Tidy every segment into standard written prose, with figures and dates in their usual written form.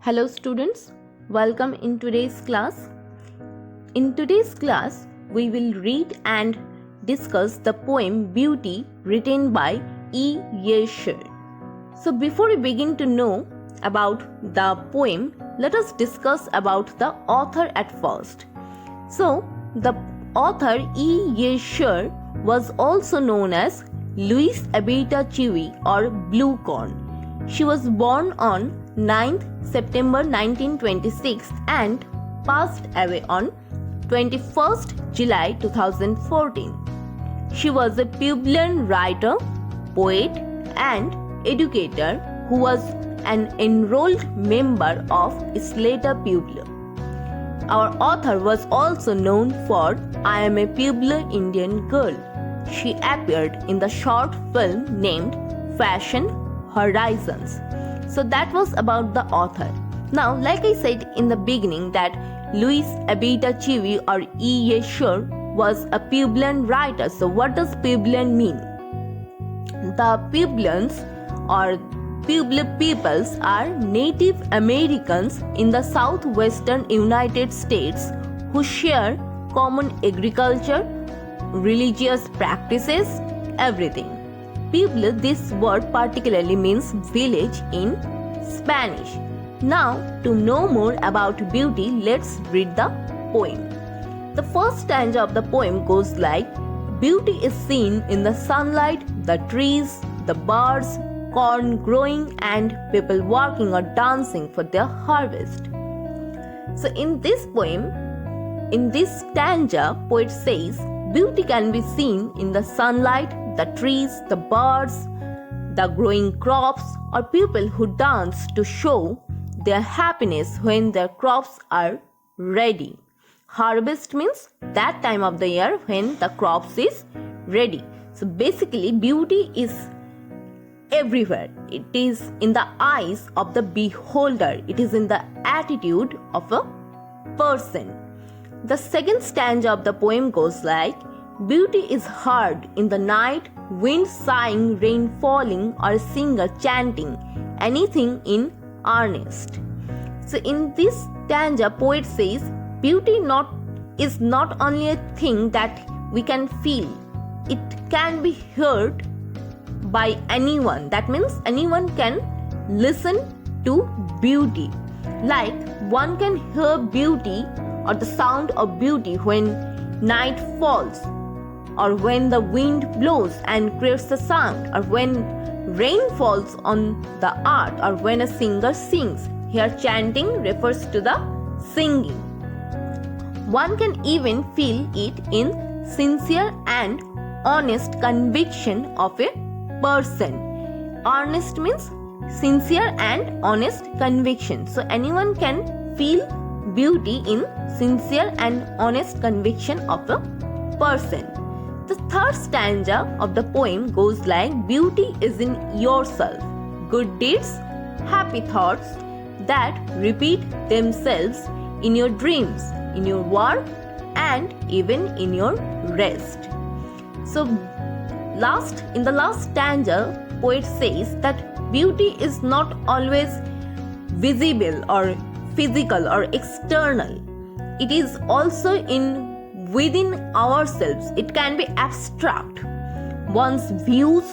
Hello students, welcome in today's class. In today's class, we will read and discuss the poem Beauty written by E. Yesher. So before we begin to know about the poem, let us discuss about the author at first. So the author E. Yesher was also known as Louise Abeta Chewy or Blue Corn. She was born on 9th September 1926 and passed away on 21st July 2014. She was a Puebloan writer, poet, and educator who was an enrolled member of Slater Pueblo. Our author was also known for I Am a Pueblo Indian Girl. She appeared in the short film named Fashion Horizons. So that was about the author. Now, like I said in the beginning that Louise Abeta Chewy or E. Yesher was a Puebloan writer. So what does Puebloan mean? The Puebloans or Pueblo peoples are Native Americans in the southwestern United States who share common agriculture, religious practices, everything. Pueblo, this word particularly means village in Spanish. Now, to know more about beauty, let's read the poem. The first stanza of the poem goes like, beauty is seen in the sunlight, the trees, the birds, corn growing, and people working or dancing for their harvest. So in this poem, in this stanza, poet says, beauty can be seen in the sunlight, the trees, the birds, the growing crops, or people who dance to show their happiness when their crops are ready. Harvest means that time of the year when the crops is ready. So basically beauty is everywhere. It is in the eyes of the beholder. It is in the attitude of a person. The second stanza of the poem goes like, beauty is heard in the night, wind sighing, rain falling, or a singer chanting, anything in earnest. So in this stanza, poet says, beauty is not only a thing that we can feel, it can be heard by anyone. That means anyone can listen to beauty. Like one can hear beauty or the sound of beauty when night falls, or when the wind blows and creates a sound, or when rain falls on the earth, or when a singer sings. Here chanting refers to the singing. One can even feel it in sincere and honest conviction of a person. Honest means sincere and honest conviction. So anyone can feel beauty in sincere and honest conviction of a person. The third stanza of the poem goes like, beauty is in yourself, good deeds, happy thoughts that repeat themselves in your dreams, in your work, and even in your rest. So in the last stanza, poet says that beauty is not always visible or physical or external. It is also within ourselves. It can be abstract. One's views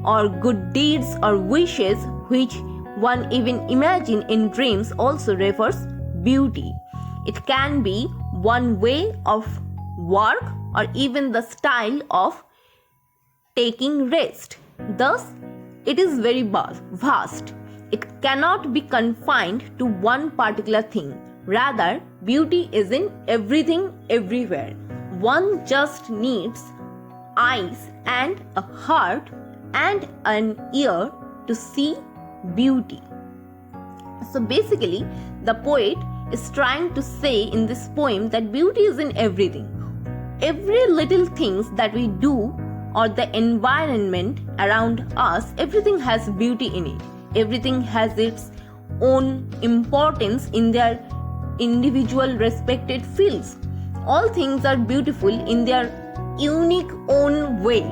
or good deeds or wishes which one even imagine in dreams also refers beauty. It can be one way of work or even the style of taking rest. Thus, it is very vast. It cannot be confined to one particular thing. Rather, beauty is in everything, everywhere. One just needs eyes and a heart and an ear to see beauty. So basically, the poet is trying to say in this poem that beauty is in everything. Every little things that we do or the environment around us, everything has beauty in it. Everything has its own importance in their individual respected fields. All things are beautiful in their unique own way,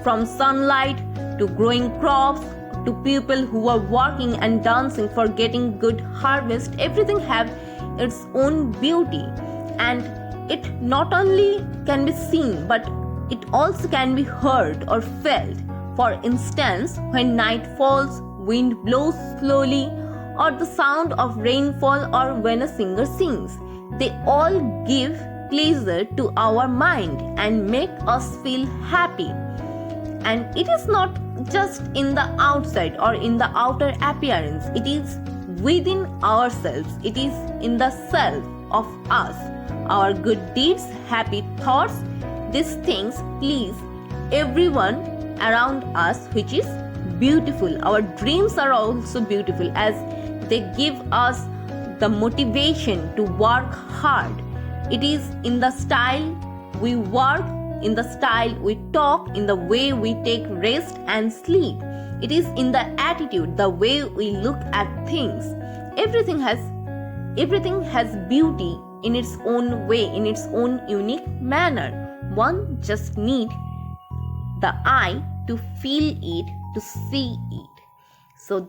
from sunlight to growing crops to people who are working and dancing for getting good harvest. Everything have its own beauty, and it not only can be seen but it also can be heard or felt. For instance, when night falls, wind blows slowly, or the sound of rainfall, or when a singer sings, they all give pleasure to our mind and make us feel happy. And it is not just in the outside or in the outer appearance, it is within ourselves, it is in the self of us. Our good deeds, happy thoughts, these things please everyone around us, which is beautiful. Our dreams are also beautiful as they give us the motivation to work hard. It is in the style we work, in the style we talk, in the way we take rest and sleep. It is in the attitude, the way we look at things. Everything has beauty in its own way, in its own unique manner. One just need the eye to feel it, to see it. So